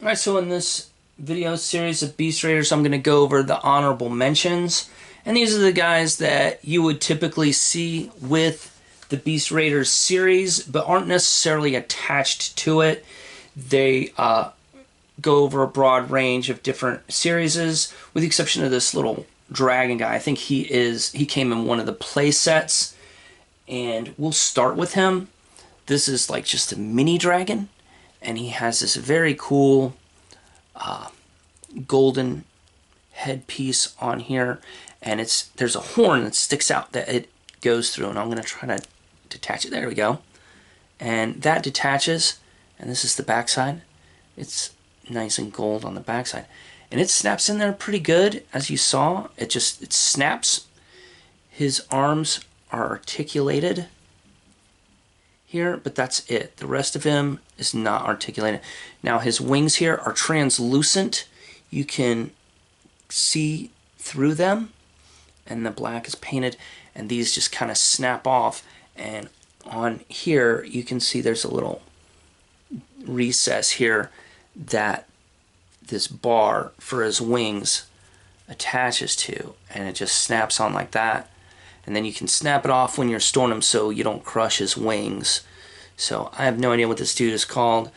Alright, so in this video series of Beast Raiders, I'm going to go over the honorable mentions. And these are the guys that you would typically see with the Beast Raiders series, but aren't necessarily attached to it. They go over a broad range of different series, with the exception of this little dragon guy. I think he came in one of the play sets, and we'll start with him. This is like just a mini dragon, and he has this very cool golden headpiece on here, and there's a horn that sticks out that it goes through, and I'm going to try to detach it. There we go. And that detaches, and this is the backside. It's nice and gold on the backside, and it snaps in there pretty good. As you saw, it snaps. His arms are articulated here, but that's it. The rest of him is not articulated. Now his wings here are translucent. You can see through them, and the black is painted, and these just kind of snap off. And on here you can see there's a little recess here that this bar for his wings attaches to, and it just snaps on like that. And then you can snap it off when you're storing him so you don't crush his wings. So I have no idea what this dude is called.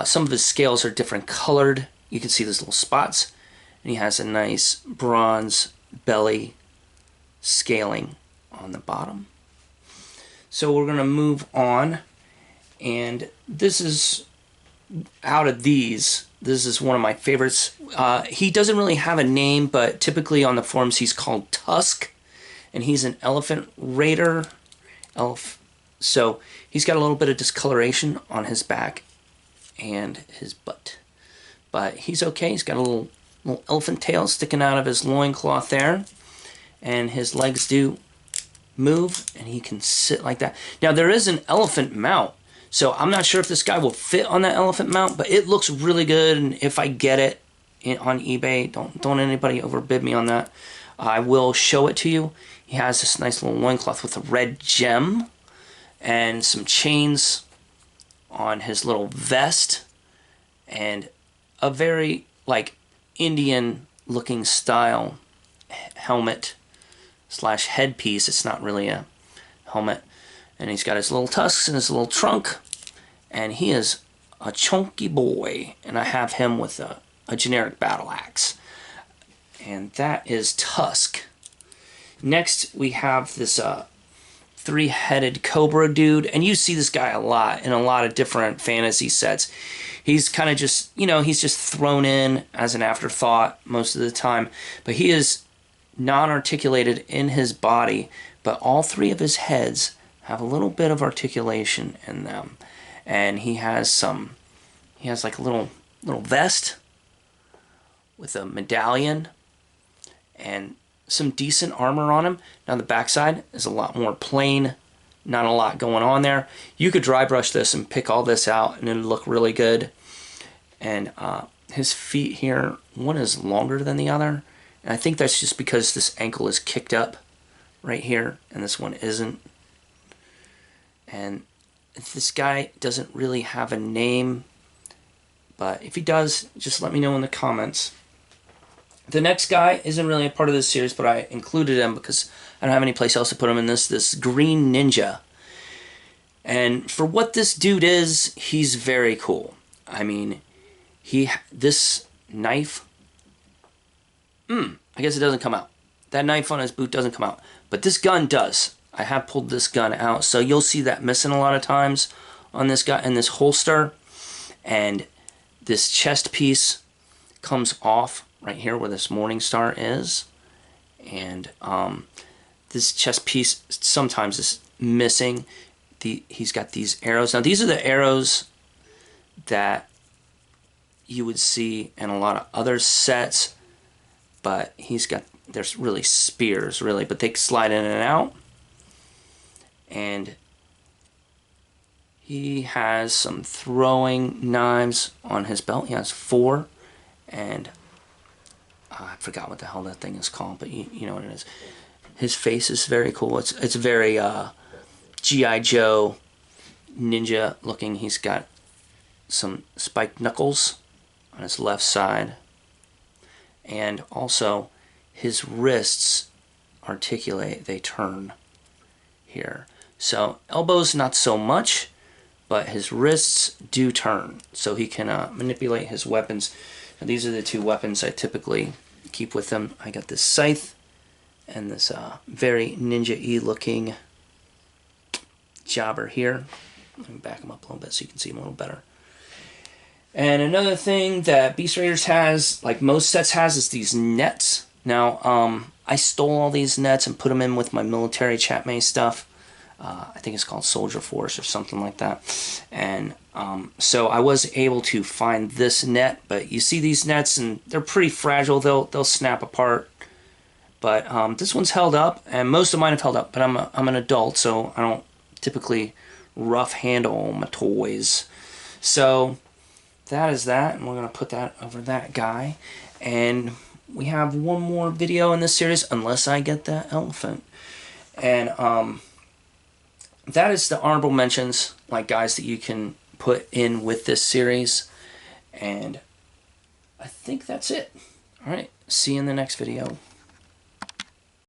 Some of his scales are different colored. You can see those little spots. And he has a nice bronze belly scaling on the bottom. So we're going to move on. And this is, out of these, this is one of my favorites. He doesn't really have a name, but typically on the forums he's called Tusk. And he's an elephant raider. So he's got a little bit of discoloration on his back and his butt. But he's okay. He's got a little elephant tail sticking out of his loincloth there. And his legs do move, and he can sit like that. Now there is an elephant mount. So I'm not sure if this guy will fit on that elephant mount, but it looks really good. And if I get it on eBay, don't anybody overbid me on that. I will show it to you. He has this nice little loincloth with a red gem and some chains on his little vest, and a very like Indian looking style helmet slash headpiece. It's not really a helmet. And he's got his little tusks and his little trunk, and he is a chunky boy. And I have him with a generic battle axe. And that is Tusk. Next, we have this three-headed cobra dude. And you see this guy a lot in a lot of different fantasy sets. He's kind of just, he's just thrown in as an afterthought most of the time. But he is non-articulated in his body. But all three of his heads have a little bit of articulation in them. And he has like a little vest with a medallion and some decent armor on him. Now the backside is a lot more plain, not a lot going on there. You could dry brush this and pick all this out and it'd look really good. And his feet here, one is longer than the other, and I think that's just because this ankle is kicked up right here and this one isn't. And this guy doesn't really have a name, but if he does, just let me know in the comments. The next guy isn't really a part of this series, but I included him because I don't have any place else to put him in this green ninja. And for what this dude is, he's very cool. I mean, this knife, I guess it doesn't come out. That knife on his boot doesn't come out, but this gun does. I have pulled this gun out, so you'll see that missing a lot of times on this guy in this holster. And this chest piece comes off right here where this morning star is, and this chest piece sometimes is missing. He's got these arrows. Now these are the arrows that you would see in a lot of other sets, but there's really spears really, but they slide in and out. And he has some throwing knives on his belt. He has 4, and I forgot what the hell that thing is called, but you know what it is. His face is very cool. It's very G.I. Joe ninja looking. He's got some spiked knuckles on his left side. And also his wrists articulate, they turn here. So elbows not so much, but his wrists do turn, so he can manipulate his weapons. Now, these are the two weapons I typically keep with him. I got this scythe and this very ninja-y looking jobber here. Let me back him up a little bit so you can see him a little better. And another thing that Beast Raiders has, like most sets has, is these nets. Now, I stole all these nets and put them in with my military Chap Mei stuff. I think it's called Soldier Force or something like that. And so I was able to find this net, but you see these nets and they're pretty fragile. They'll snap apart. But this one's held up, and most of mine have held up. But I'm an adult, so I don't typically rough handle my toys. So that is that, and we're gonna put that over that guy. And we have one more video in this series, unless I get that elephant. And that is the honorable mentions, like guys that you can put in with this series. And I think that's it. All right, see you in the next video.